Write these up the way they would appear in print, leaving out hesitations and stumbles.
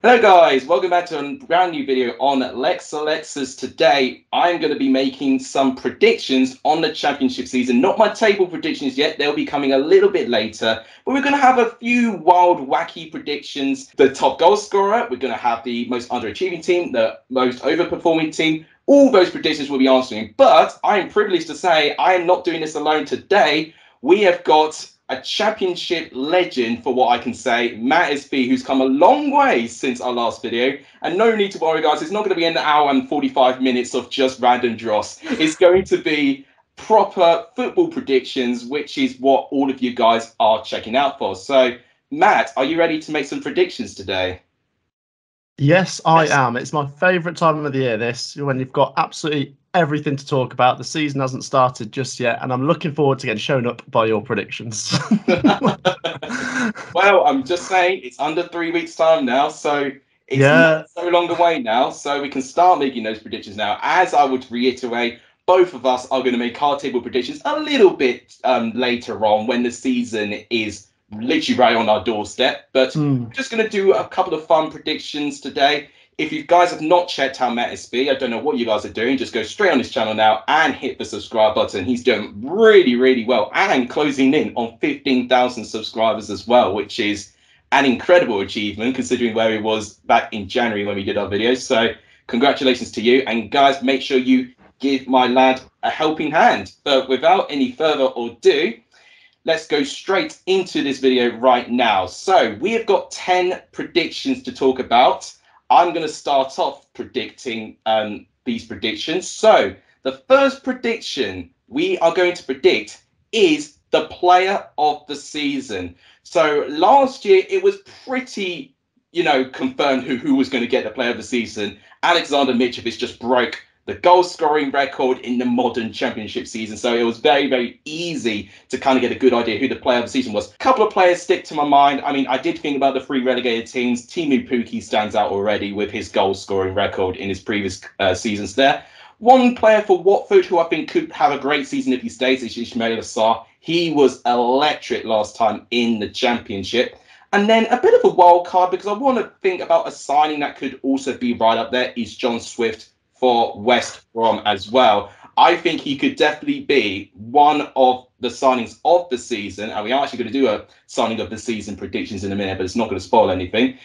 Hello guys, welcome back to a brand new video on Lex Alexas. Today I'm going to be making some predictions on the championship season. Not my table predictions yet, they'll be coming a little bit later. But we're going to have a few wild, wacky predictions. The top goal scorer, we're going to have the most underachieving team, the most overperforming team. All those predictions we'll be answering. But I am privileged to say I am not doing this alone today. We have got a championship legend, for what I can say, Matt SB, who's come a long way since our last video. And no need to worry, guys, it's not going to be an hour and 45 minutes of just random dross. It's going to be proper football predictions, which is what all of you guys are checking out for. So, Matt, are you ready to make some predictions today? Yes, I am. It's my favourite time of the year, this, when you've got absolutely everything to talk about. The season hasn't started just yet, and I'm looking forward to getting shown up by your predictions. Well, I'm just saying it's under 3 weeks' time now, so it's not so long away now, so we can start making those predictions now. As I would reiterate, both of us are going to make our table predictions a little bit later on when the season is literally right on our doorstep. But we're just going to do a couple of fun predictions today. If you guys have not checked out Matt SB, I don't know what you guys are doing. Just go straight on his channel now and hit the subscribe button. He's doing really, really well and closing in on 15,000 subscribers as well, which is an incredible achievement considering where he was back in January when we did our videos. So congratulations to you. And guys, make sure you give my lad a helping hand. But without any further ado, let's go straight into this video right now. So we have got 10 predictions to talk about. I'm going to start off predicting these predictions. So the first prediction we are going to predict is the player of the season. So last year it was pretty, confirmed who was going to get the player of the season. Alexander Mitrovic just broke the goal scoring record in the modern championship season. So it was very, very easy to kind of get a good idea who the player of the season was. A couple of players stick to my mind. I mean, I did think about the 3 relegated teams. Teemu Pukki stands out already with his goal scoring record in his previous seasons there. One player for Watford who I think could have a great season if he stays is Ismail Assar. He was electric last time in the championship. And then a bit of a wild card, because I want to think about a signing that could also be right up there, is John Swift for West Brom as well. I think he could definitely be one of the signings of the season. And we are actually going to do a signing of the season predictions in a minute, but it's not going to spoil anything.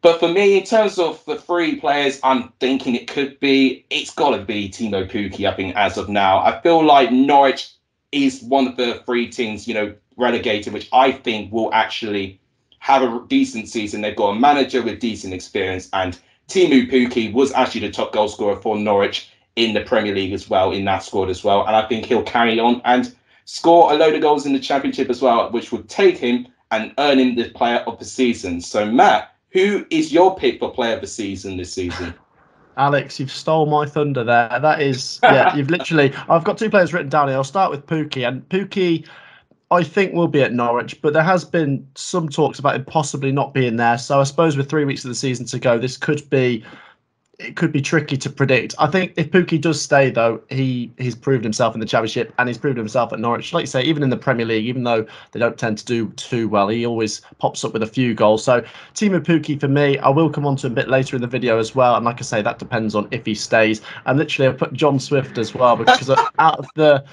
But for me, in terms of the 3 players, I'm thinking it's got to be Teemu Pukki, I think, as of now. I feel like Norwich is one of the 3 teams, relegated, which I think will actually have a decent season. They've got a manager with decent experience, and Teemu Pukki was actually the top goal scorer for Norwich in the Premier League as well, in that squad as well. And I think he'll carry on and score a load of goals in the Championship as well, which would take him and earn him the player of the season. So, Matt, who is your pick for player of the season this season? Alex, you've stole my thunder there. That is, you've literally... I've got 2 players written down here. I'll start with Pukki. And Pukki, I think, will be at Norwich, but there has been some talks about him possibly not being there. So I suppose with 3 weeks of the season to go, it could be tricky to predict. I think if Pukki does stay, though, he's proved himself in the Championship and he's proved himself at Norwich. Like you say, even in the Premier League, even though they don't tend to do too well, he always pops up with a few goals. So Teemu Pukki for me. I will come on to him a bit later in the video as well. And like I say, that depends on if he stays. And literally, I put John Swift as well, because out of the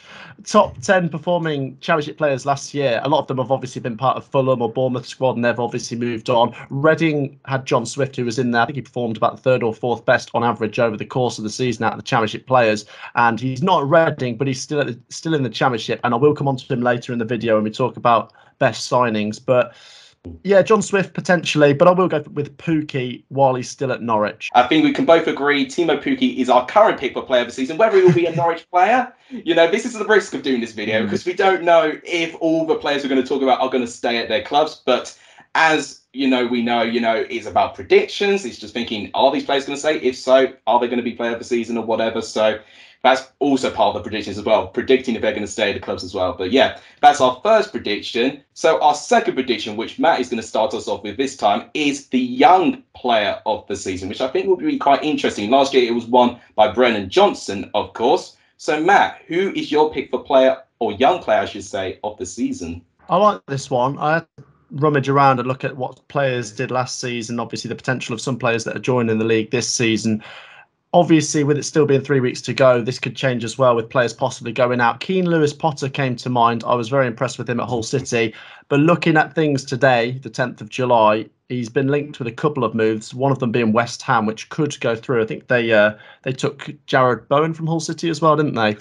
top 10 performing Championship players last year, a lot of them have obviously been part of Fulham or Bournemouth squad, and they've obviously moved on. Reading had John Swift, who was in there. I think he performed about the 3rd or 4th best on average over the course of the season out of the Championship players. And he's not at Reading, but he's still in the Championship. And I will come on to him later in the video when we talk about best signings. But yeah, John Swift potentially, but I will go with Pukki while he's still at Norwich. I think we can both agree Teemu Pukki is our current pick for player of the season. Whether he will be a Norwich player, this is the risk of doing this video, because we don't know if all the players we're going to talk about are going to stay at their clubs. But as we know, it's about predictions. It's just thinking, are these players going to stay? If so, are they going to be player of the season or whatever? So that's also part of the predictions as well, predicting if they're going to stay at the clubs as well. But yeah, that's our first prediction. So our second prediction, which Matt is going to start us off with this time, is the young player of the season, which I think will be quite interesting. Last year, it was won by Brennan Johnson, of course. So Matt, who is your pick for player, or young player, I should say, of the season? I like this one. I had rummage around and look at what players did last season, obviously the potential of some players that are joining the league this season. Obviously, with it still being 3 weeks to go, this could change as well with players possibly going out. Keane Lewis-Potter came to mind. I was very impressed with him at Hull City. But looking at things today, the 10th of July, he's been linked with a couple of moves, one of them being West Ham, which could go through. I think they took Jared Bowen from Hull City as well, didn't they?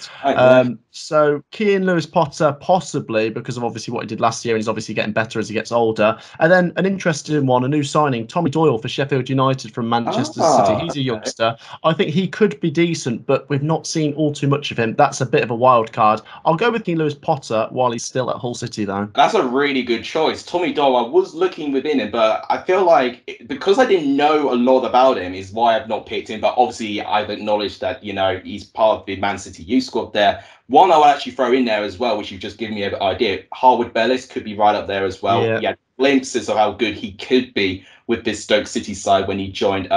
So Keane Lewis-Potter, possibly, because of obviously what he did last year, and he's obviously getting better as he gets older. And then an interesting one, a new signing, Tommy Doyle for Sheffield United from Manchester City. He's a youngster. I think he could be decent, but we've not seen all too much of him. That's a bit of a wild card. I'll go with Keane Lewis-Potter while he's still at Hull City, though. That's a really good choice. Tommy Doyle, I was looking within him, but I feel like because I didn't know a lot about him is why I've not picked him. But obviously, I've acknowledged that, he's part of the Man City youth squad there. One I would actually throw in there as well, which you've just given me an idea. Harwood Bellis could be right up there as well. Yeah. He had glimpses of how good he could be with this Stoke City side when he joined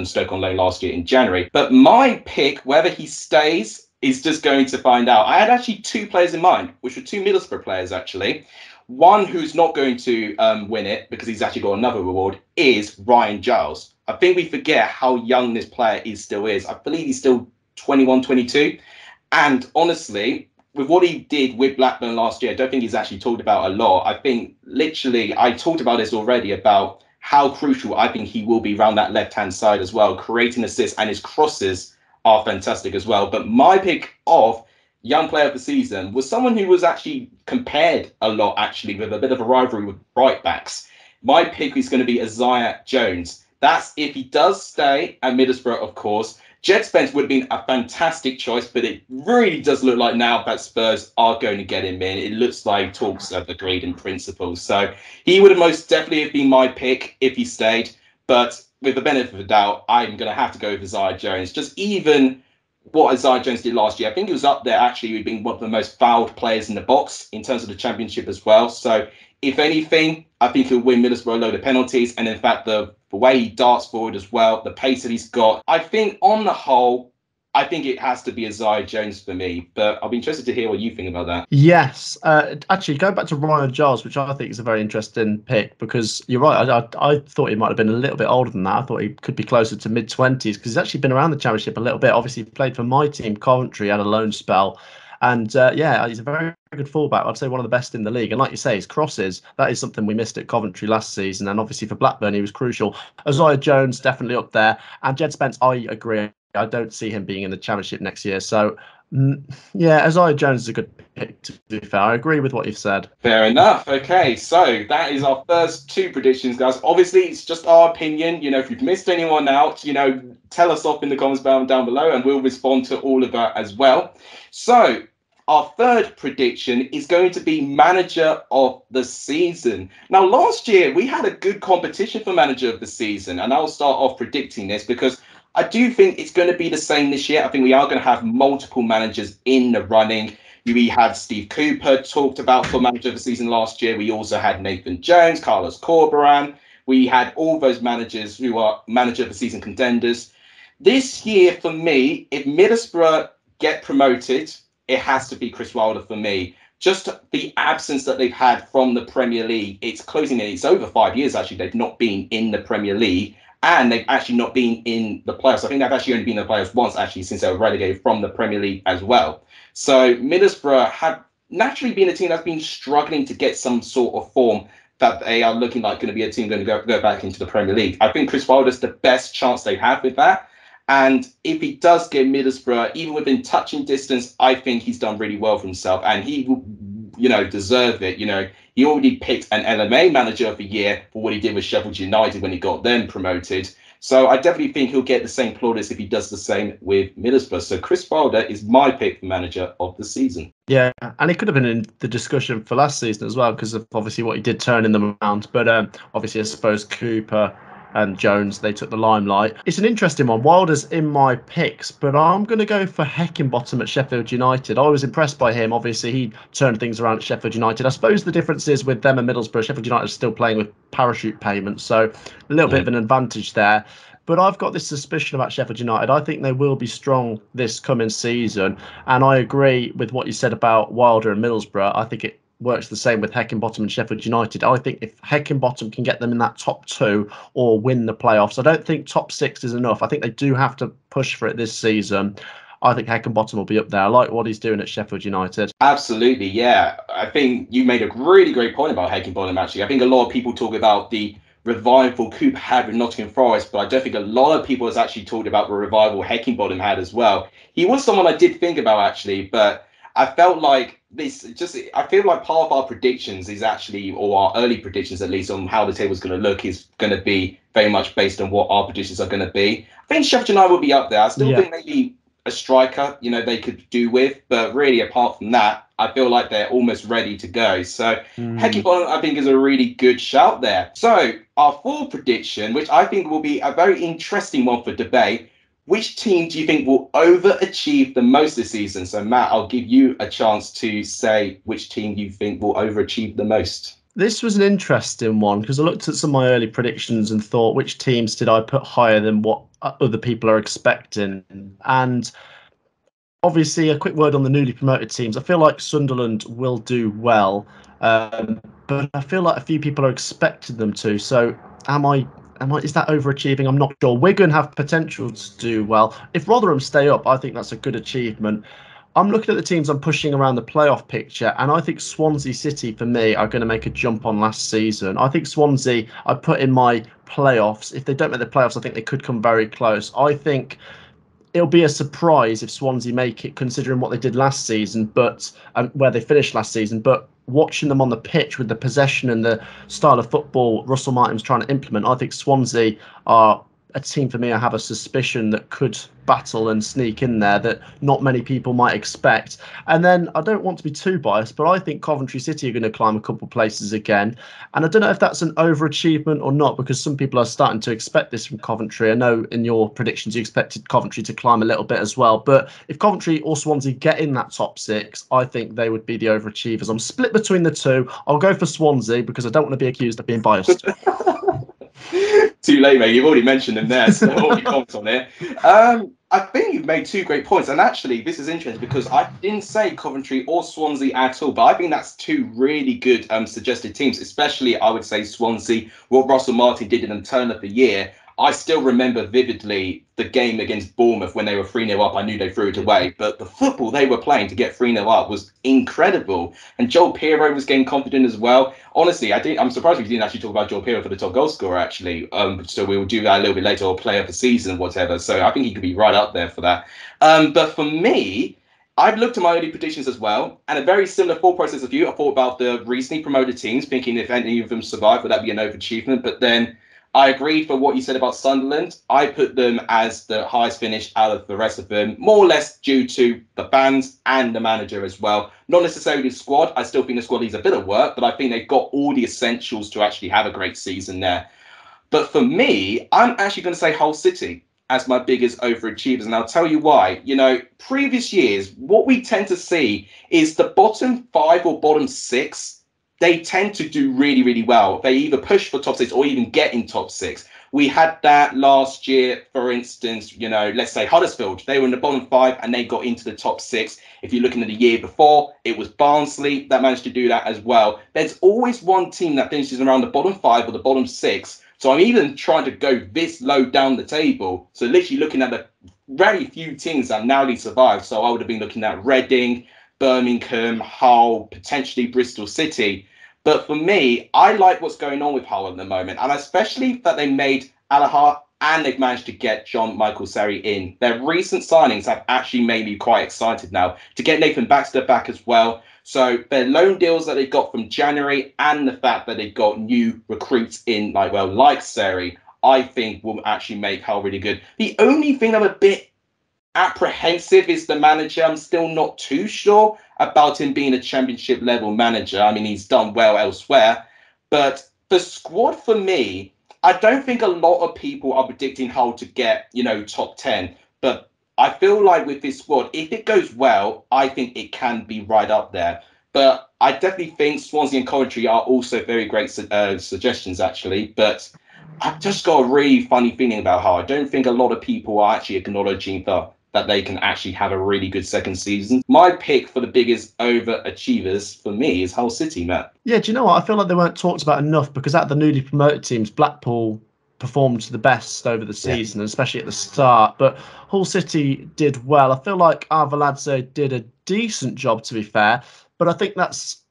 Stoke on loan last year in January. But my pick, whether he stays, is just going to find out. I had actually two players in mind, which were two Middlesbrough players, actually. One who's not going to win it because he's actually got another reward is Ryan Giles. I think we forget how young this player still is. I believe he's still 21, 22. And honestly, with what he did with Blackburn last year, I don't think he's actually talked about a lot. I think literally, I talked about this already about how crucial I think he will be around that left-hand side as well, creating assists, and his crosses are fantastic as well. But my pick of young player of the season was someone who was actually compared a lot, actually, with a bit of a rivalry with right backs. My pick is going to be Isaiah Jones. That's if he does stay at Middlesbrough, of course. Jed Spence would have been a fantastic choice, but it really does look like now that Spurs are going to get him in. It looks like talks have agreed in principle. So he would have most definitely have been my pick if he stayed. But with the benefit of the doubt, I'm going to have to go with Isaiah Jones. Just even what Isaiah Jones did last year, I think he was up there actually with being one of the most fouled players in the box in terms of the championship as well. So if anything, I think he'll win Middlesbrough a load of penalties. And in fact, the way he darts forward as well, the pace that he's got, I think on the whole, I think it has to be Isaiah Jones for me. But I'll be interested to hear what you think about that. Yes. Actually, going back to Ryan Giles, which I think is a very interesting pick, because you're right. I thought he might have been a little bit older than that. I thought he could be closer to mid-20s because he's actually been around the Championship a little bit. Obviously, he played for my team, Coventry, had a loan spell. And he's a very good fullback. I'd say one of the best in the league. And like you say, his crosses, that is something we missed at Coventry last season. And obviously for Blackburn, he was crucial. Isaiah Jones, definitely up there. And Jed Spence, I agree. I don't see him being in the Championship next year. So, Isaiah Jones is a good pick, to be fair. I agree with what you've said. Fair enough. Okay, so that is our first two predictions, guys. Obviously, it's just our opinion. If you've missed anyone out, tell us off in the comments down below and we'll respond to all of that as well. So our third prediction is going to be manager of the season. Now, last year, we had a good competition for manager of the season. And I'll start off predicting this because I do think it's going to be the same this year. I think we are going to have multiple managers in the running. We had Steve Cooper talked about for manager of the season last year. We also had Nathan Jones, Carlos Corberan. We had all those managers who are manager of the season contenders. This year, for me, if Middlesbrough get promoted, it has to be Chris Wilder for me. Just the absence that they've had from the Premier League. It's closing in. It's over 5 years, actually. They've not been in the Premier League. And they've actually not been in the playoffs. I think they've actually only been in the playoffs once, actually, since they were relegated from the Premier League as well. So Middlesbrough have naturally been a team that's been struggling to get some sort of form that they are looking like going to be a team going to go back into the Premier League. I think Chris Wilder's the best chance they have with that. And if he does get Middlesbrough, even within touching distance, I think he's done really well for himself. And he will, deserve it. He already picked an LMA manager of the year for what he did with Sheffield United when he got them promoted. So I definitely think he'll get the same plaudits if he does the same with Middlesbrough. So Chris Wilder is my pick for manager of the season. Yeah, and he could have been in the discussion for last season as well because of obviously what he did turn in the round. But obviously, I suppose Cooper and Jones, they took the limelight. It's an interesting one. Wilder's in my picks, but I'm going to go for Heckingbottom at Sheffield United. I was impressed by him. Obviously, he turned things around at Sheffield United. I suppose the difference is with them and Middlesbrough, Sheffield United is still playing with parachute payments, so a little bit of an advantage there. But I've got this suspicion about Sheffield United. I think they will be strong this coming season. And I agree with what you said about Wilder and Middlesbrough. I think works the same with Heckingbottom and Sheffield United. I think if Heckingbottom can get them in that top 2 or win the playoffs, I don't think top 6 is enough. I think they do have to push for it this season. I think Heckingbottom will be up there. I like what he's doing at Sheffield United. Absolutely, yeah. I think you made a really great point about Heckingbottom, actually. I think a lot of people talk about the revival Coop had with Nottingham Forest, but I don't think a lot of people has actually talked about the revival Heckingbottom had as well. He was someone I did think about, actually, but I felt like I feel like part of our predictions is actually, or our early predictions at least, on how the table's going to look is going to be very much based on what our predictions are going to be. I think Sheffield United will be up there. I still think maybe a striker, they could do with, but really apart from that, I feel like they're almost ready to go. So Heckingbottom, I think, is a really good shout there. So our full prediction, which I think will be a very interesting one for debate, which team do you think will overachieve the most this season? So Matt, I'll give you a chance to say which team you think will overachieve the most. This was an interesting one because I looked at some of my early predictions and thought, which teams did I put higher than what other people are expecting? And obviously, a quick word on the newly promoted teams. I feel like Sunderland will do well, but I feel like a few people are expecting them to. So is that overachieving? I'm not sure. Wigan have potential to do well. If Rotherham stay up, I think that's a good achievement. I'm looking at the teams I'm pushing around the playoff picture, and I think Swansea City, for me, are going to make a jump on last season. I think Swansea, I put in my playoffs. If they don't make the playoffs, I think they could come very close. I think it'll be a surprise if Swansea make it, considering what they did last season, but where they finished last season. But watching them on the pitch with the possession and the style of football Russell Martin's trying to implement, I think Swansea are a team, for me, I have a suspicion that could battle and sneak in there that not many people might expect. And then I don't want to be too biased, but I think Coventry City are going to climb a couple of places again. And I don't know if that's an overachievement or not, because some people are starting to expect this from Coventry. I know in your predictions you expected Coventry to climb a little bit as well. But if Coventry or Swansea get in that top 6, I think they would be the overachievers. I'm split between the two. I'll go for Swansea because I don't want to be accused of being biased. Too late, mate. You've already mentioned them there, so already comments on it. I think you've made 2 great points, and actually, this is interesting because I didn't say Coventry or Swansea at all, but I think that's 2 really good suggested teams. Especially, I would say Swansea. What Russell Martin did in the turn of the year. I still remember vividly the game against Bournemouth when they were 3-0 up. I knew they threw it away, but the football they were playing to get 3-0 up was incredible. And Joel Pirro was getting confident as well. Honestly, I'm surprised we didn't actually talk about Joel Pirro for the top goal scorer, actually. So we will do that a little bit later, or player of the season, whatever. So I think he could be right up there for that. But for me, I've looked at my early predictions as well, and a very similar thought process of you. I thought about the recently promoted teams, thinking if any of them survive, would that be an overachievement? But then I agree for what you said about Sunderland. I put them as the highest finish out of the rest of them, more or less due to the fans and the manager as well. Not necessarily the squad. I still think the squad needs a bit of work, but I think they've got all the essentials to actually have a great season there. But for me, I'm actually going to say Hull City as my biggest overachievers, and I'll tell you why. Previous years, what we tend to see is the bottom 5 or bottom 6, they tend to do really, really well. They either push for top 6 or even get in top 6. We had that last year, for instance, let's say Huddersfield. They were in the bottom 5 and they got into the top 6. If you're looking at the year before, it was Barnsley that managed to do that as well. There's always one team that finishes around the bottom 5 or the bottom 6. So I'm even trying to go this low down the table. So literally looking at the very few teams that narrowly survived. So I would have been looking at Reading, Birmingham, Hull, potentially Bristol City. But for me, I like what's going on with Hull at the moment, and especially that they made Alahar and they've managed to get John Michael Sarri in. Their recent signings have actually made me quite excited now to get Nathan Baxter back as well. So their loan deals that they got from January and the fact that they've got new recruits in, like Sarri, I think will actually make Hull really good. The only thing I'm a bit apprehensive is the manager. I'm still not too sure about him being a championship level manager. I mean, he's done well elsewhere, but the squad for me, I don't think a lot of people are predicting Hull to get, top 10, but I feel like with this squad, if it goes well, I think it can be right up there. But I definitely think Swansea and Coventry are also very great suggestions, actually. But I've just got a really funny feeling about Hull. I don't think a lot of people are actually acknowledging the that they can actually have a really good second season. My pick for the biggest overachievers for me is Hull City, Matt. Yeah, do you know what? I feel like they weren't talked about enough because at the newly promoted teams, Blackpool performed the best over the season, especially at the start. But Hull City did well. I feel like Arveladze did a decent job, to be fair. But I think that's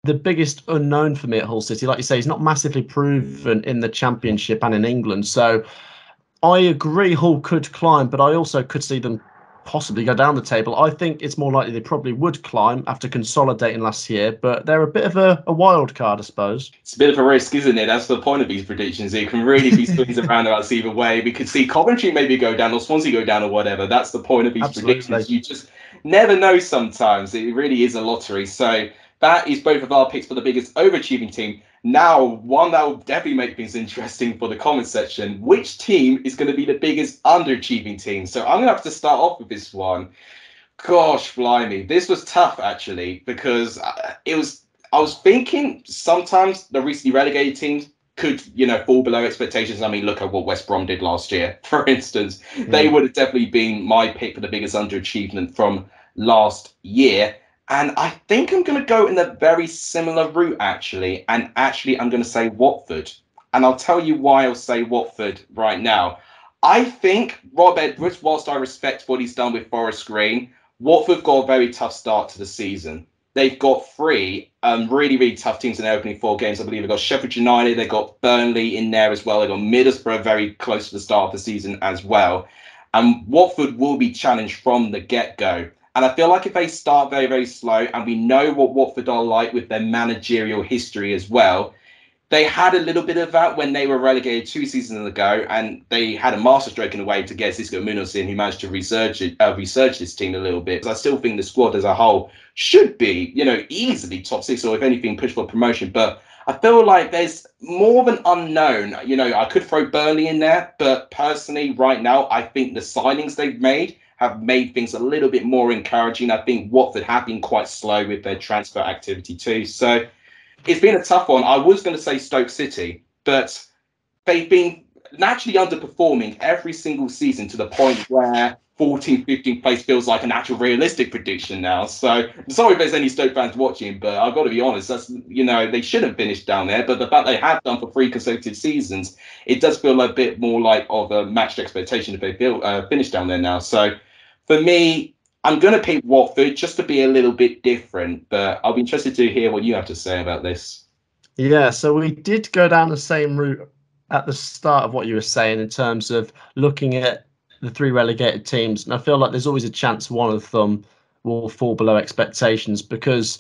the biggest unknown for me at Hull City. Like you say, he's not massively proven in the Championship and in England. So I agree Hull could climb, but I also could see them possibly go down the table. I think it's more likely they probably would climb after consolidating last year, but they're a bit of a wild card, I suppose. It's a bit of a risk, isn't it? That's the point of these predictions. It can really be swings and roundabouts either way. We could see Coventry maybe go down or Swansea go down or whatever. That's the point of these predictions. You just never know sometimes. It really is a lottery. So that is both of our picks for the biggest overachieving team. Now, one that will definitely make things interesting for the comment section. Which team is going to be the biggest underachieving team? So I'm going to have to start off with this one. Gosh, blimey. This was tough, actually, because I was thinking sometimes the recently relegated teams could, fall below expectations. I mean, look at what West Brom did last year, for instance. They would have definitely been my pick for the biggest underachievement from last year. And I think I'm going to go in a very similar route, actually. And actually, I'm going to say Watford. And I'll tell you why I'll say Watford right now. I think Rob Edwards, whilst I respect what he's done with Forest Green, Watford got a very tough start to the season. They've got three really, really tough teams in their opening 4 games. I believe they've got Sheffield United, they've got Burnley in there as well. They've got Middlesbrough very close to the start of the season as well. And Watford will be challenged from the get-go. And I feel like if they start very, very slow, and we know what Watford are like with their managerial history as well, they had a little bit of that when they were relegated 2 seasons ago, and they had a masterstroke in a way to get Xisco Munoz in, who managed to research this team a little bit. I still think the squad as a whole should be, easily top 6, or if anything, push for promotion. But I feel like there's more of an unknown. I could throw Burnley in there, but personally, right now, I think the signings they've made have made things a little bit more encouraging. I think Watford have been quite slow with their transfer activity too. So it's been a tough one. I was going to say Stoke City, but they've been naturally underperforming every single season to the point where 14th, 15th place feels like an actual realistic prediction now. So I'm sorry if there's any Stoke fans watching, but I've got to be honest, that's, they shouldn't finish down there. But the fact they have done for 3 consecutive seasons, it does feel a bit more like of a matched expectation if they finish down there now. So for me, I'm going to pick Watford just to be a little bit different, but I'll be interested to hear what you have to say about this. Yeah, so we did go down the same route at the start of what you were saying in terms of looking at the 3 relegated teams. And I feel like there's always a chance one of them will fall below expectations, because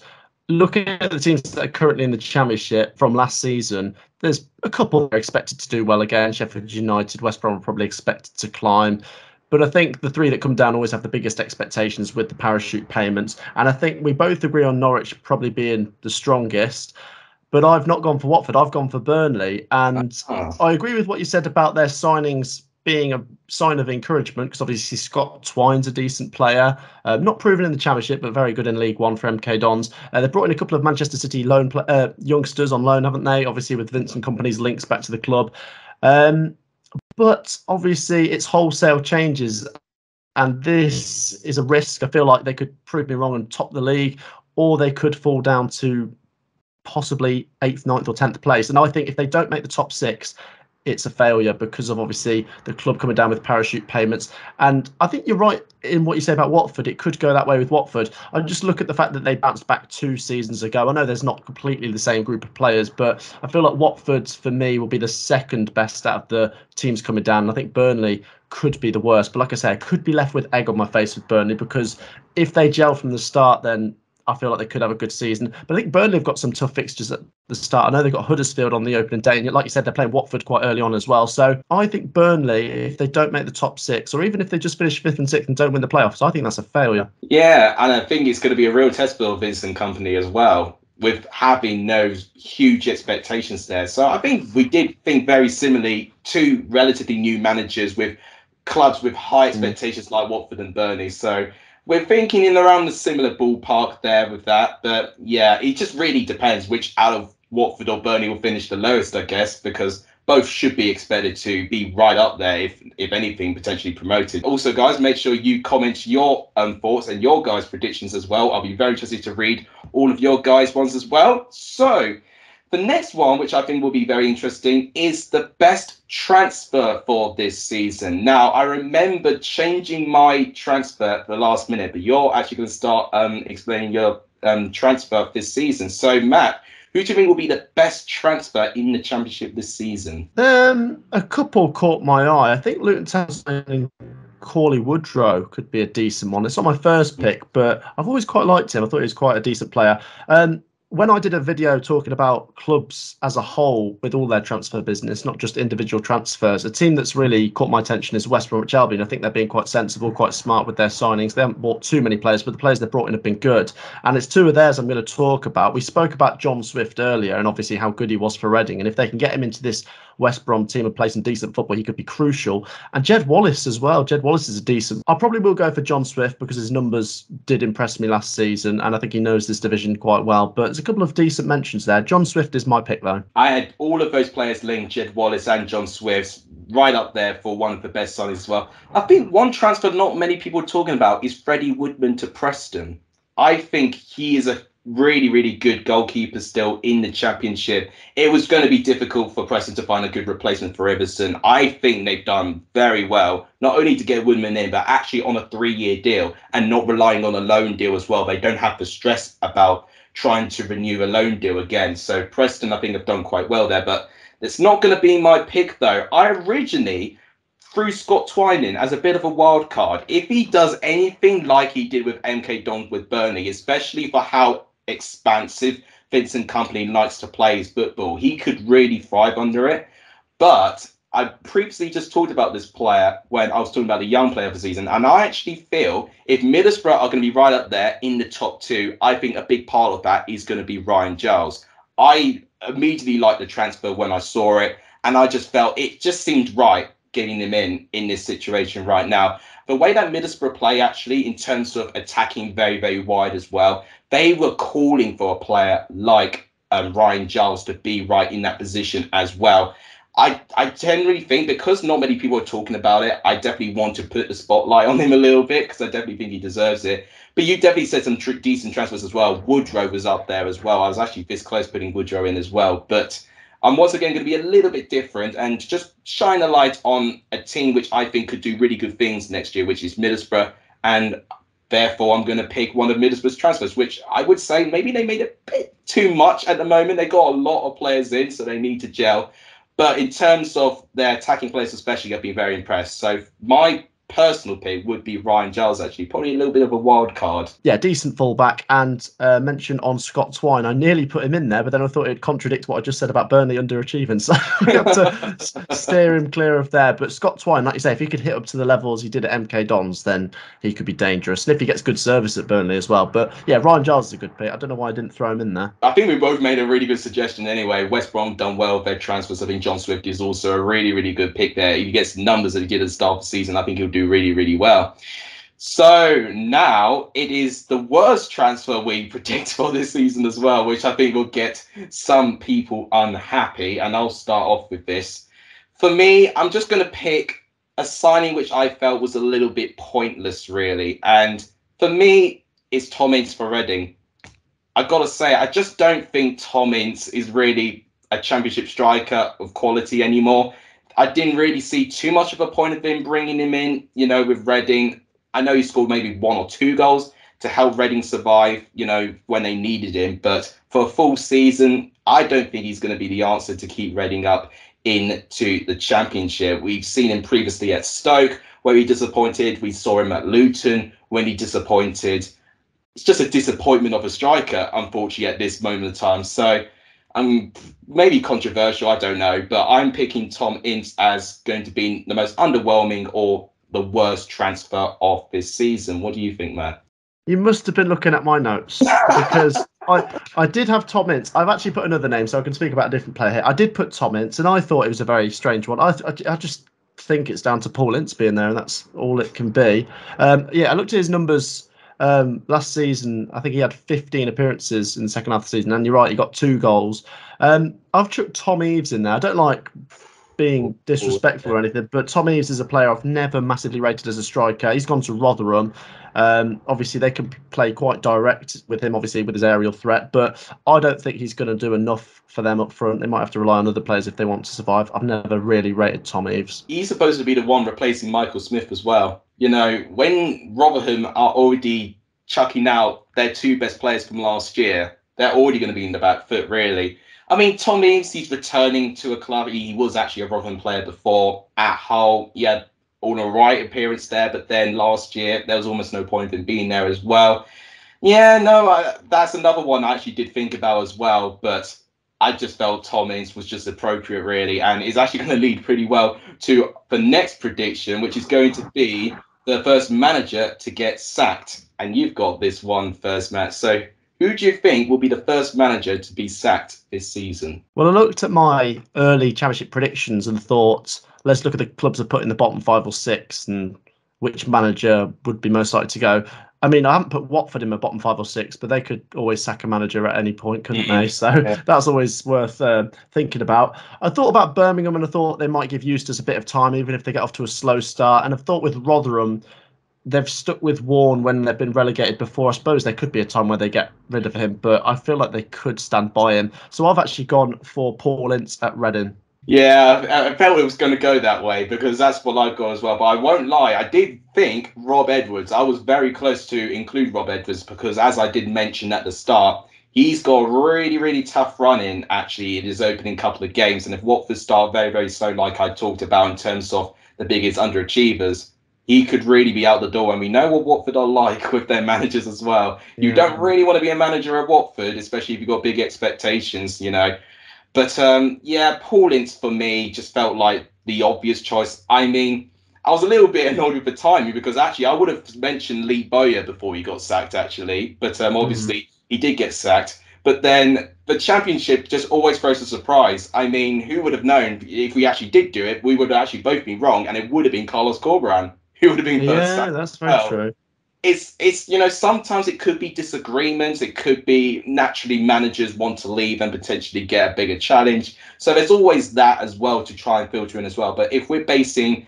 looking at the teams that are currently in the Championship from last season, there's a couple that are expected to do well again. Sheffield United, West Brom are probably expected to climb. But I think the 3 that come down always have the biggest expectations with the parachute payments. And I think we both agree on Norwich probably being the strongest. But I've not gone for Watford. I've gone for Burnley. And I agree with what you said about their signings being a sign of encouragement, because obviously Scott Twine's a decent player, not proven in the Championship, but very good in League One for MK Dons. They brought in a couple of Manchester City youngsters on loan, haven't they? Obviously with Vincent Kompany's links back to the club. But obviously it's wholesale changes, and this is a risk. I feel like they could prove me wrong and top the league, or they could fall down to possibly 8th, 9th or 10th place. And I think if they don't make the top 6, it's a failure because of obviously the club coming down with parachute payments. And I think you're right in what you say about Watford. It could go that way with Watford. I just look at the fact that they bounced back 2 seasons ago. I know there's not completely the same group of players, but I feel like Watford, for me, will be the second best out of the teams coming down. I think Burnley could be the worst. But like I say, I could be left with egg on my face with Burnley, because if they gel from the start, then I feel like they could have a good season. But I think Burnley have got some tough fixtures at the start. I know they've got Huddersfield on the opening day, and like you said, they're playing Watford quite early on as well. So I think Burnley, if they don't make the top 6, or even if they just finish 5th and 6th and don't win the playoffs, I think that's a failure. Yeah, and I think it's going to be a real test for Vincent Kompany as well, with having those huge expectations there. So I think we did think very similarly to relatively new managers with clubs with high expectations like Watford and Burnley. So we're thinking in around the similar ballpark there with that. But yeah, it just really depends which out of Watford or Burnley will finish the lowest, I guess, because both should be expected to be right up there, if anything, potentially promoted. Also, guys, make sure you comment your thoughts and your guys' predictions as well. I'll be very interested to read all of your guys' ones as well. So the next one, which I think will be very interesting, is the best transfer for this season. Now, I remember changing my transfer at the last minute, but you're actually going to start explaining your transfer this season. So, Matt, who do you think will be the best transfer in the Championship this season? A couple caught my eye. I think Luton Town's Corley Woodrow could be a decent one. It's not my first pick, but I've always quite liked him. I thought he was quite a decent player. When I did a video talking about clubs as a whole with all their transfer business, not just individual transfers, a team that's really caught my attention is West Bromwich Albion. I think they're being quite sensible, quite smart with their signings. They haven't bought too many players, but the players they've brought in have been good. And it's two of theirs I'm going to talk about. We spoke about John Swift earlier and obviously how good he was for Reading. And if they can get him into this West Brom team and play some decent football, he could be crucial. And Jed Wallace as well. Jed Wallace is a decent. I probably will go for John Swift because his numbers did impress me last season, and I think he knows this division quite well. But there's a couple of decent mentions there. John Swift is my pick, though. I had all of those players linked, Jed Wallace and John Swift, right up there for one of the best signings as well. I think one transfer not many people are talking about is Freddie Woodman to Preston. I think he is a really, really good goalkeeper still in the Championship. It was going to be difficult for Preston to find a good replacement for Iverson. I think they've done very well, not only to get Woodman in, but actually on a 3-year deal and not relying on a loan deal as well. They don't have to stress about trying to renew a loan deal again. So Preston, I think, have done quite well there. But it's not going to be my pick, though. I originally threw Scott Twine in as a bit of a wild card. If he does anything like he did with MK Dons with Burnley, especially for how expansive Vincent Kompany likes to play his football, he could really thrive under it. But I previously just talked about this player when I was talking about the young player of the season, and I actually feel if Middlesbrough are going to be right up there in the top two, I think a big part of that is going to be Ryan Giles. I immediately liked the transfer when I saw it, and I just felt it just seemed right getting him in this situation right now. The way that Middlesbrough play, actually, in terms of attacking very, very wide as well, they were calling for a player like Ryan Giles to be right in that position as well. I generally think, because not many people are talking about it, I definitely want to put the spotlight on him a little bit because I definitely think he deserves it. But you definitely said some decent transfers as well. Woodrow was up there as well. I was actually this close putting Woodrow in as well. But I'm once again going to be a little bit different and just shine a light on a team which I think could do really good things next year, which is Middlesbrough. And therefore, I'm going to pick one of Middlesbrough's transfers, which I would say maybe they made a bit too much at the moment. They got a lot of players in, so they need to gel. But in terms of their attacking players especially, I've been very impressed. So my personal pick would be Ryan Giles, actually. Probably a little bit of a wild card. Yeah, decent fullback. And mention on Scott Twine, I nearly put him in there, but then I thought it'd contradict what I just said about Burnley underachieving. So I have to steer him clear of there. But Scott Twine, like you say, if he could hit up to the levels he did at MK Dons, then he could be dangerous. And if he gets good service at Burnley as well. But yeah, Ryan Giles is a good pick. I don't know why I didn't throw him in there. I think we both made a really good suggestion anyway. West Brom done well with their transfers. I think John Swift is also a really, really good pick there. If he gets the numbers that he did at the start of the season, I think he'll do really, really well. So now it is the worst transfer we predict for this season as well, which I think will get some people unhappy. And I'll start off with this. For me, I'm just going to pick a signing which I felt was a little bit pointless, really. And for me, it's Tom Ince for Reading. I've got to say, I just don't think Tom Ince is really a Championship striker of quality anymore. I didn't really see too much of a point of him bringing him in, with Reading. I know he scored maybe 1 or 2 goals to help Reading survive, when they needed him. But for a full season, I don't think he's going to be the answer to keep Reading up into the Championship. We've seen him previously at Stoke, where he disappointed. We saw him at Luton when he disappointed. It's just a disappointment of a striker, unfortunately, at this moment of time. So I'm maybe controversial, I don't know, but I'm picking Tom Ince as going to be the most underwhelming or the worst transfer of this season. What do you think, Matt? You must have been looking at my notes because I did have Tom Ince. I've actually put another name, so I can speak about a different player here. I did put Tom Ince, and I thought it was a very strange one. I just think it's down to Paul Ince being there, and that's all it can be. I looked at his numbers last season. I think he had 15 appearances in the second half of the season, and you're right, he got 2 goals. I've chucked Tom Eaves in there. I don't like being disrespectful or anything, but Tom Eaves is a player I've never massively rated as a striker. He's gone to Rotherham. Obviously, they can play quite direct with him, obviously, with his aerial threat, but I don't think he's going to do enough for them up front. They might have to rely on other players if they want to survive. I've never really rated Tom Eaves. He's supposed to be the one replacing Michael Smith as well. You know, when Rotherham are already chucking out their two best players from last year, they're already going to be in the back foot, really. I mean, Tom Eaves, he's returning to a club. He was actually a Rotherham player before at Hull. He had all a right appearance there, but then last year, there was almost no point in being there as well. Yeah, no, that's another one I actually did think about as well, but I just felt Tom Ince was just appropriate, really, and is actually going to lead pretty well to the next prediction, which is going to be the first manager to get sacked. And you've got this one first, Matt. So who do you think will be the first manager to be sacked this season? Well, I looked at my early championship predictions and thought, let's look at the clubs that put in the bottom 5 or 6 and which manager would be most likely to go. I mean, I haven't put Watford in my bottom 5 or 6, but they could always sack a manager at any point, couldn't they? So that's always worth thinking about. I thought about Birmingham and I thought they might give Eustace a bit of time, even if they get off to a slow start. And I've thought with Rotherham, they've stuck with Warne when they've been relegated before. I suppose there could be a time where they get rid of him, but I feel like they could stand by him. So I've actually gone for Paul Ince at Reading. Yeah, I felt it was going to go that way because that's what I've got as well. But I won't lie, I did think Rob Edwards. I was very close to include Rob Edwards because, as I did mention at the start, he's got a really, really tough run in actually in his opening couple of games. And if Watford start very, very slow, like I talked about in terms of the biggest underachievers, he could really be out the door. And we know what Watford are like with their managers as well. Yeah. You don't really want to be a manager at Watford, especially if you've got big expectations, you know. But yeah, Paul Ince for me just felt like the obvious choice. I mean, I was a little bit annoyed with the timing because actually I would have mentioned Lee Bowyer before he got sacked, actually. But obviously he did get sacked. But then the championship just always throws a surprise. I mean, who would have known if we actually did do it? We would have actually both been wrong, and it would have been Carlos Corberán who would have been first. Yeah, that's very true. It's you know, sometimes it could be disagreements. It could be naturally managers want to leave and potentially get a bigger challenge. So there's always that as well to try and filter in as well. But if we're basing,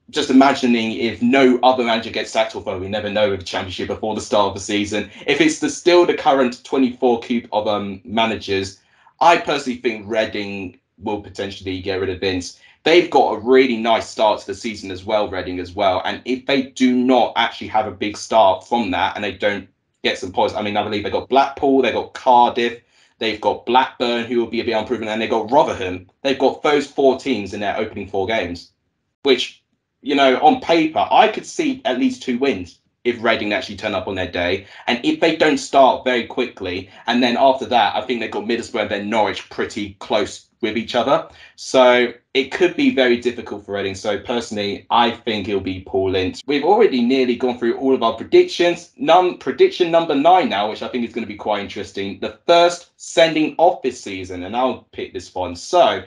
just imagining if no other manager gets sacked, although we never know with the championship before the start of the season, if it's still the current 24 coup of managers, I personally think Reading will potentially get rid of Vince. They've got a really nice start to the season as well, Reading as well. And if they do not actually have a big start from that and they don't get some points, I mean, I believe they've got Blackpool, they've got Cardiff, they've got Blackburn, who will be a bit unproven, and they've got Rotherham. They've got those 4 teams in their opening 4 games, which, you know, on paper, I could see at least 2 wins if Reading actually turn up on their day. And if they don't start very quickly, and then after that, I think they've got Middlesbrough and then Norwich pretty close with each other. So it could be very difficult for Reading. So personally, I think it'll be Paul Ince. We've already nearly gone through all of our predictions. Prediction number 9 now, which I think is going to be quite interesting. The first sending off this season, and I'll pick this one. So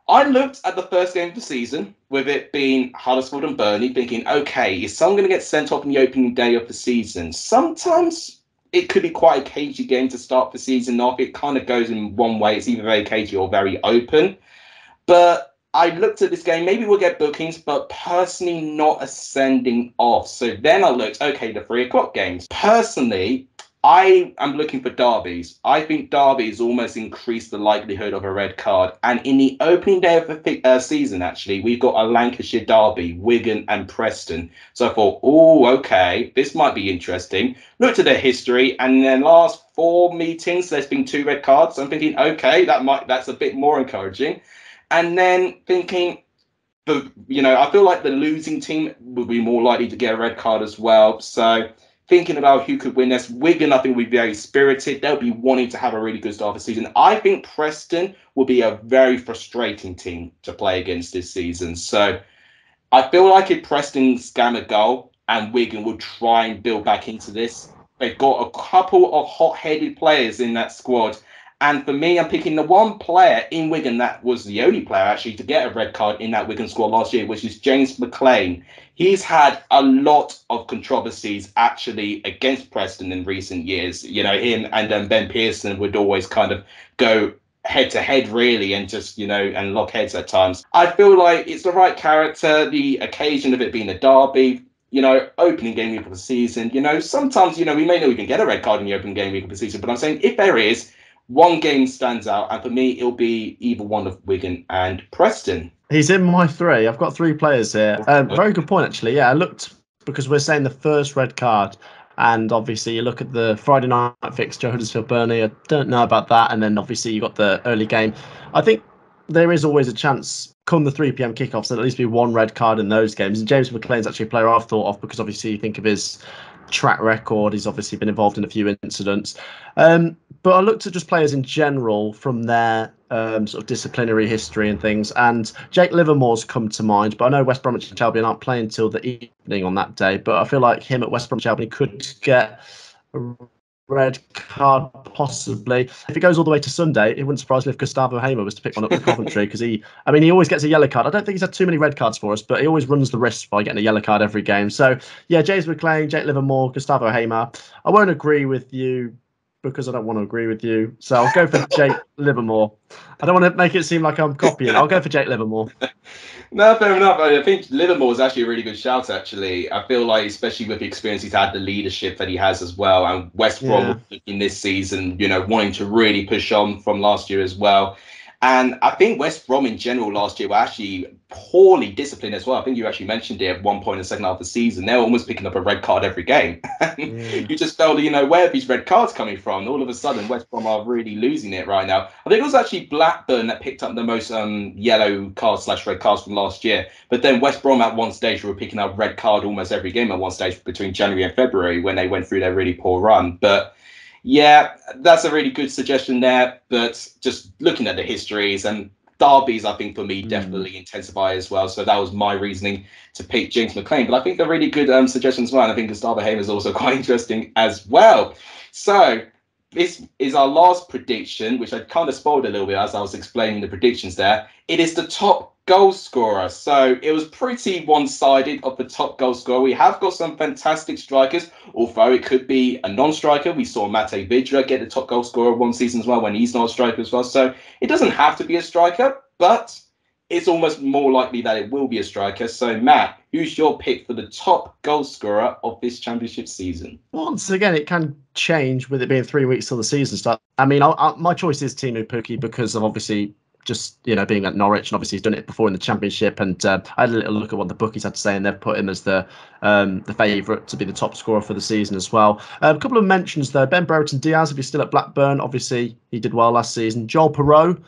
I looked at the first game of the season, with it being Huddersfield and Burnley, thinking, okay, is someone going to get sent off in the opening day of the season? Sometimes it could be quite a cagey game to start the season off. It kind of goes in one way. It's either very cagey or very open. But I looked at this game. Maybe we'll get bookings, but personally not a sending off. So then I looked, okay, the 3 o'clock games. Personally, I am looking for derbies. I think derbies almost increase the likelihood of a red card. And in the opening day of the season, actually, we've got a Lancashire derby, Wigan and Preston. So I thought, oh, okay, this might be interesting. Looked at their history, and then last 4 meetings, there's been 2 red cards. I'm thinking, okay, that's a bit more encouraging. And then thinking, you know, I feel like the losing team would be more likely to get a red card as well. So thinking about who could win this, Wigan, I think, will be very spirited. They'll be wanting to have a really good start of the season. I think Preston will be a very frustrating team to play against this season. So I feel like if Preston scam a goal and Wigan will try and build back into this, they've got a couple of hot-headed players in that squad. And for me, I'm picking the one player in Wigan that was the only player actually to get a red card in that Wigan squad last year, which is James McLean. He's had a lot of controversies actually against Preston in recent years. You know, him and Ben Pearson would always kind of go head to head really, and just and lock heads at times. I feel like it's the right character. The occasion of it being a derby, opening game week of the season. Sometimes we may not even get a red card in the opening game week of the season, but I'm saying if there is, one game stands out, and for me it'll be either one of Wigan and Preston. He's in my three. I've got three players here. Very good point, actually. Yeah, I looked because we're saying the first red card. And obviously, you look at the Friday night fixture, Huddersfield Burnley. I don't know about that. And then obviously, you got the early game. I think there is always a chance come the 3 p.m. kickoffs that at least be one red card in those games. And James McLean's actually a player I've thought of because obviously you think of his track record. He's obviously been involved in a few incidents. But I looked at just players in general from their sort of disciplinary history and things. And Jake Livermore's come to mind. But I know West Bromwich and Albion aren't playing till the evening on that day. But I feel like him at West Bromwich Albion could get a red card possibly. If it goes all the way to Sunday, it wouldn't surprise me if Gustavo Hamer was to pick one up with Coventry because he always gets a yellow card. I don't think he's had too many red cards for us, but he always runs the risk by getting a yellow card every game. So yeah, James McLean, Jake Livermore, Gustavo Hamer. I won't agree with you because I don't want to agree with you. So I'll go for Jake Livermore. I don't want to make it seem like I'm copying. I'll go for Jake Livermore. No, fair enough. I think Livermore is actually a really good shout, actually. I feel like, especially with the experience he's had, the leadership that he has as well, and West Brom in this season, wanting to really push on from last year as well. And I think West Brom in general last year were actually poorly disciplined as well. I think you actually mentioned it at one point in the second half of the season. They were almost picking up a red card every game. You just felt, where are these red cards coming from? All of a sudden, West Brom are really losing it right now. I think it was actually Blackburn that picked up the most yellow cards / red cards from last year. But then West Brom at one stage were picking up red card almost every game at one stage between January and February when they went through their really poor run. But yeah, that's a really good suggestion there. But just looking at the histories and derbies, I think for me definitely intensify as well. So that was my reasoning to pick James McLean. But I think they're really good suggestions as well. And I think Gustavo Hamer is also quite interesting as well. So this is our last prediction, which I kind of spoiled a little bit as I was explaining the predictions there. It is the top goal scorer. So it was pretty one-sided of the top goal scorer. We have got some fantastic strikers, although it could be a non-striker. We saw Mate Vidra get the top goal scorer one season as well when he's not a striker as well. So it doesn't have to be a striker, but it's almost more likely that it will be a striker. So Matt, who's your pick for the top goal scorer of this championship season? Once again, it can change with it being 3 weeks till the season starts. I mean, my choice is Teemu Pukki because of obviously just being at Norwich, and obviously he's done it before in the Championship. And I had a little look at what the bookies had to say, and they've put him as the favourite to be the top scorer for the season as well. A couple of mentions though: Ben Brereton Diaz, if he's still at Blackburn, obviously he did well last season. Joel Perreault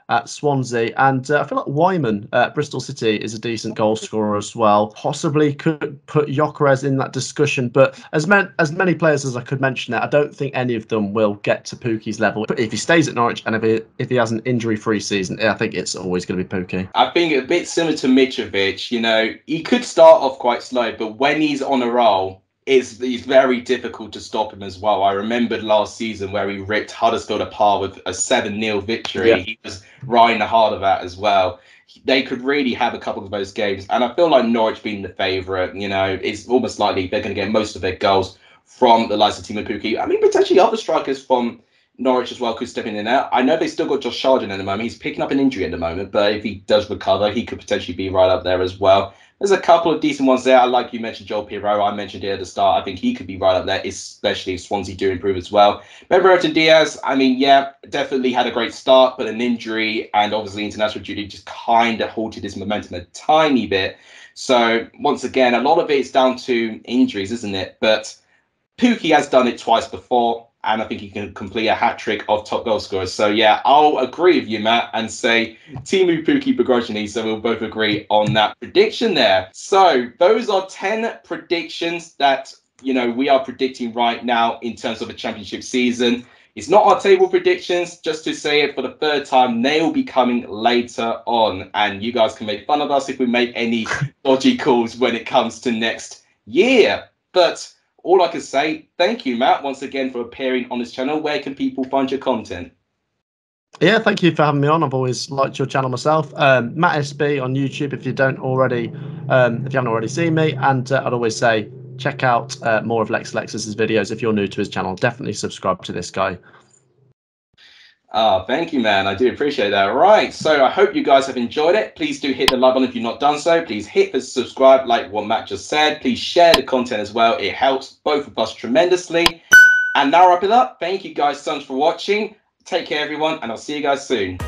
at Swansea, and I feel like Wyman at Bristol City is a decent goal scorer as well. Possibly could put Gyökeres in that discussion, but as many players as I could mention there, I don't think any of them will get to Pukki's level. But if he stays at Norwich and if he has an injury-free season, I think it's always going to be Pukki. I think a bit similar to Mitrovic. He could start off quite slow, but when he's on a roll, it's very difficult to stop him as well. I remembered last season where he ripped Huddersfield apart with a 7-0 victory. Yeah. He was riding the heart of that as well. They could really have a couple of those games. And I feel like Norwich being the favourite, it's almost likely they're going to get most of their goals from the likes of Teemu Pukki. I mean, potentially other strikers from Norwich as well could step in and out. I know they still got Josh Sargent at the moment. He's picking up an injury at the moment, but if he does recover, he could potentially be right up there as well. There's a couple of decent ones there. Like you mentioned, Joel Perreault. I mentioned it at the start. I think he could be right up there, especially if Swansea do improve as well. Ben Brereton Diaz, I mean, yeah, definitely had a great start, but an injury and obviously international duty just kind of halted his momentum a tiny bit. So once again, a lot of it is down to injuries, isn't it? But Pukki has done it twice before, and I think he can complete a hat-trick of top goal scorers. So, yeah, I'll agree with you, Matt, and say Teemu Pukki begrudgingly, so we'll both agree on that prediction there. So, those are 10 predictions that, we are predicting right now in terms of a championship season. It's not our table predictions, just to say it for the third time, they will be coming later on, and you guys can make fun of us if we make any dodgy calls when it comes to next year. But all I can say, thank you, Matt, once again for appearing on this channel. Where can people find your content? Yeah, thank you for having me on. I've always liked your channel myself. Matt SB on YouTube if you haven't already seen me. And I'd always say check out more of Lexus's videos if you're new to his channel. Definitely subscribe to this guy. Ah, thank you, man. I do appreciate that. Right. So I hope you guys have enjoyed it. Please do hit the like button if you've not done so. Please hit the subscribe, like what Matt just said. Please share the content as well. It helps both of us tremendously. And now wrap it up. Thank you guys so much for watching. Take care, everyone, and I'll see you guys soon.